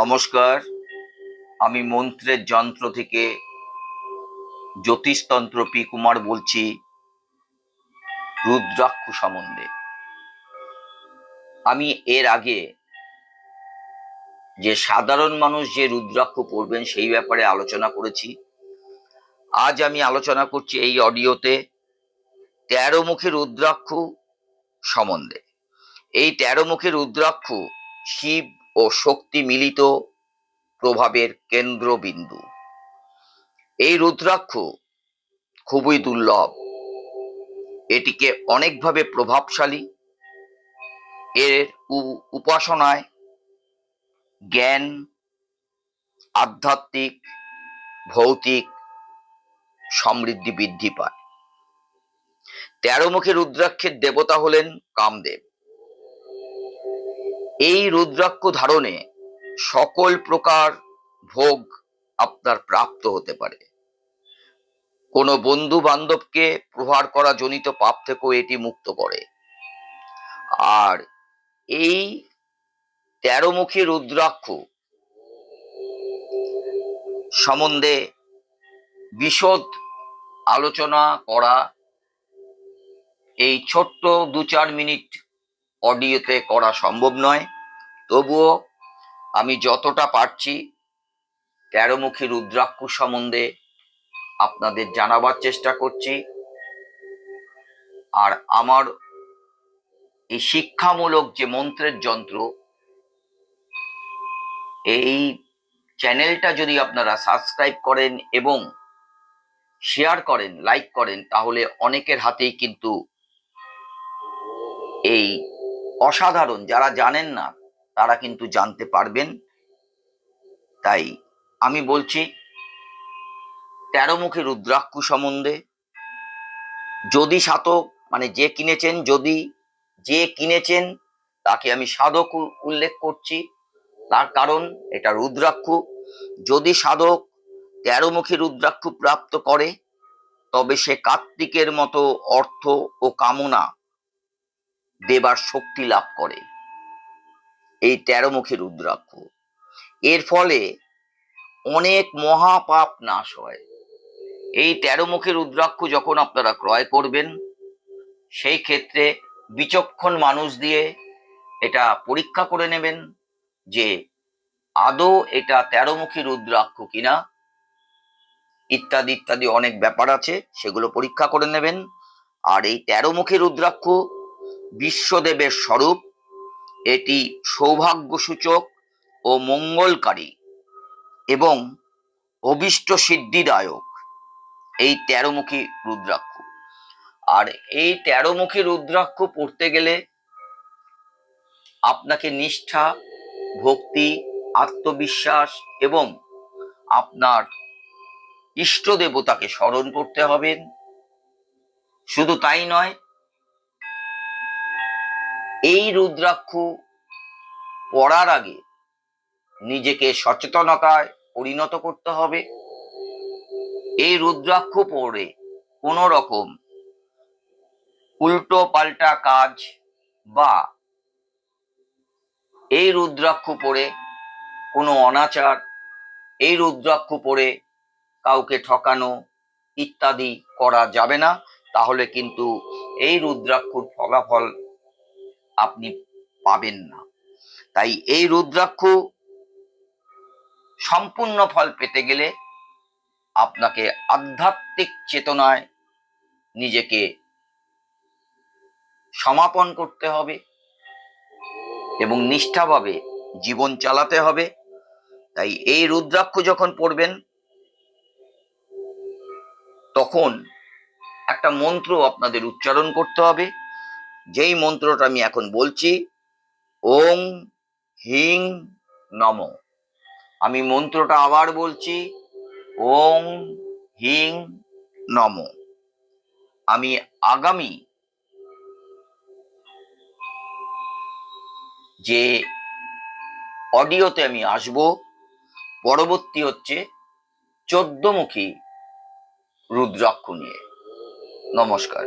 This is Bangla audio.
নমস্কার। আমি মন্ত্রের যন্ত্র থেকে জ্যোতিষতন্ত্র পি কুমার বলছি রুদ্রাক্ষ সম্বন্ধে। আমি এর আগে যে সাধারণ মানুষ যে রুদ্রাক্ষ পড়বেন সেই ব্যাপারে আলোচনা করেছি। আজ আমি আলোচনা করছি এই অডিওতে ১৩ মুখী রুদ্রাক্ষ সম্বন্ধে। এই ১৩ মুখী রুদ্রাক্ষ শিব ও শক্তি মিলিত প্রভাবের কেন্দ্রবিন্দু। এই রুদ্রাক্ষ খুবই দুর্লভ, এটিকে অনেকভাবে প্রভাবশালী। এর উপাসনায় জ্ঞান, আধ্যাত্মিক, ভৌতিক সমৃদ্ধি বৃদ্ধি পায়। ১৩ মুখী রুদ্রাক্ষের দেবতা হলেন কামদেব। এই রুদ্রাক্ষ ধারণে সকল প্রকার ভোগ আপনার প্রাপ্ত হতে পারে। কোনো বন্ধু বান্ধবকে প্রহার করা জনিত পাপ থেকেও এটি মুক্ত করে। আর এই ১৩ মুখী রুদ্রাক্ষ সম্বন্ধে বিশদ আলোচনা করা এই ছোট্ট ২-৪ মিনিট অডিওতে করা সম্ভব নয়। তবুও আমি যতটা পারছি ১৩ মুখী রুদ্রাক্ষ সম্বন্ধে আপনাদের জানাবার চেষ্টা করছি। আর আমার এই শিক্ষামূলক যে মন্ত্রের যন্ত্র, এই চ্যানেলটা যদি আপনারা সাবস্ক্রাইব করেন এবং শেয়ার করেন, লাইক করেন, তাহলে অনেকের হাতেই কিন্তু এই অসাধারণ, যারা জানেন না তারা কিন্তু জানতে পারবেন। তাই আমি বলছি ১৩ মুখী রুদ্রাক্ষ সম্বন্ধে। যদি সাধক মানে যে কিনেছেন তাকে আমি সাধক উল্লেখ করছি, তার কারণ এটা রুদ্রাক্ষ। যদি সাধক ১৩ মুখী রুদ্রাক্ষ প্রাপ্ত করে তবে সে কার্তিকের মতো অর্থ ও কামনা দেবার শক্তি লাভ করে এই ১৩ মুখী রুদ্রাক্ষ। এর ফলে অনেক মহাপাপ নাশ হয়। এই ১৩ মুখী রুদ্রাক্ষ যখন আপনারা ক্রয় করবেন, সেই ক্ষেত্রে বিচক্ষণ মানুষ দিয়ে এটা পরীক্ষা করে নেবেন যে আদৌ এটা ১৩ মুখী রুদ্রাক্ষ কিনা, ইত্যাদি ইত্যাদি অনেক ব্যাপার আছে, সেগুলো পরীক্ষা করে নেবেন। আর এই ১৩ মুখী রুদ্রাক্ষ বিশ্বদেবের স্বরূপ। এটি সৌভাগ্য সূচক ও মঙ্গলকারী এবং অভীষ্ট সিদ্ধিদায়ক এই ১৩ মুখী রুদ্রাক্ষ। আর এই ১৩ মুখী রুদ্রাক্ষ পড়তে গেলে আপনাকে নিষ্ঠা, ভক্তি, আত্মবিশ্বাস এবং আপনার ইষ্ট দেবতাকে স্মরণ করতে হবে। শুধু তাই নয়, এই রুদ্রাক্ষ পড়ার আগে নিজেকে সচেতনতায় পরিণত করতে হবে। এই রুদ্রাক্ষ পড়ে কোনো রকম উল্টো পাল্টা কাজ বা এই রুদ্রাক্ষ পড়ে কোনো অনাচার, এই রুদ্রাক্ষ পড়ে কাউকে ঠকানো ইত্যাদি করা যাবে না। তাহলে কিন্তু এই রুদ্রাক্ষর ফলাফল আপনি পাবেন না। তাই এই রুদ্রাক্ষ সম্পূর্ণ ফল পেতে গেলে আপনাকে আধ্যাত্মিক চেতনায় নিজেকে সমাপন করতে হবে এবং নিষ্ঠাভাবে জীবন চালাতে হবে। তাই এই রুদ্রাক্ষ যখন পড়বেন তখন একটা মন্ত্র আপনাদের উচ্চারণ করতে হবে, যেই মন্ত্রটা আমি এখন বলছি, ওং হিং নম। আমি মন্ত্রটা আবার বলছি, ওং হিং নম। আমি আগামী যে অডিওতে আমি আসব, পরবর্তী হচ্ছে ১৪ মুখী রুদ্রাক্ষ নিয়ে। নমস্কার।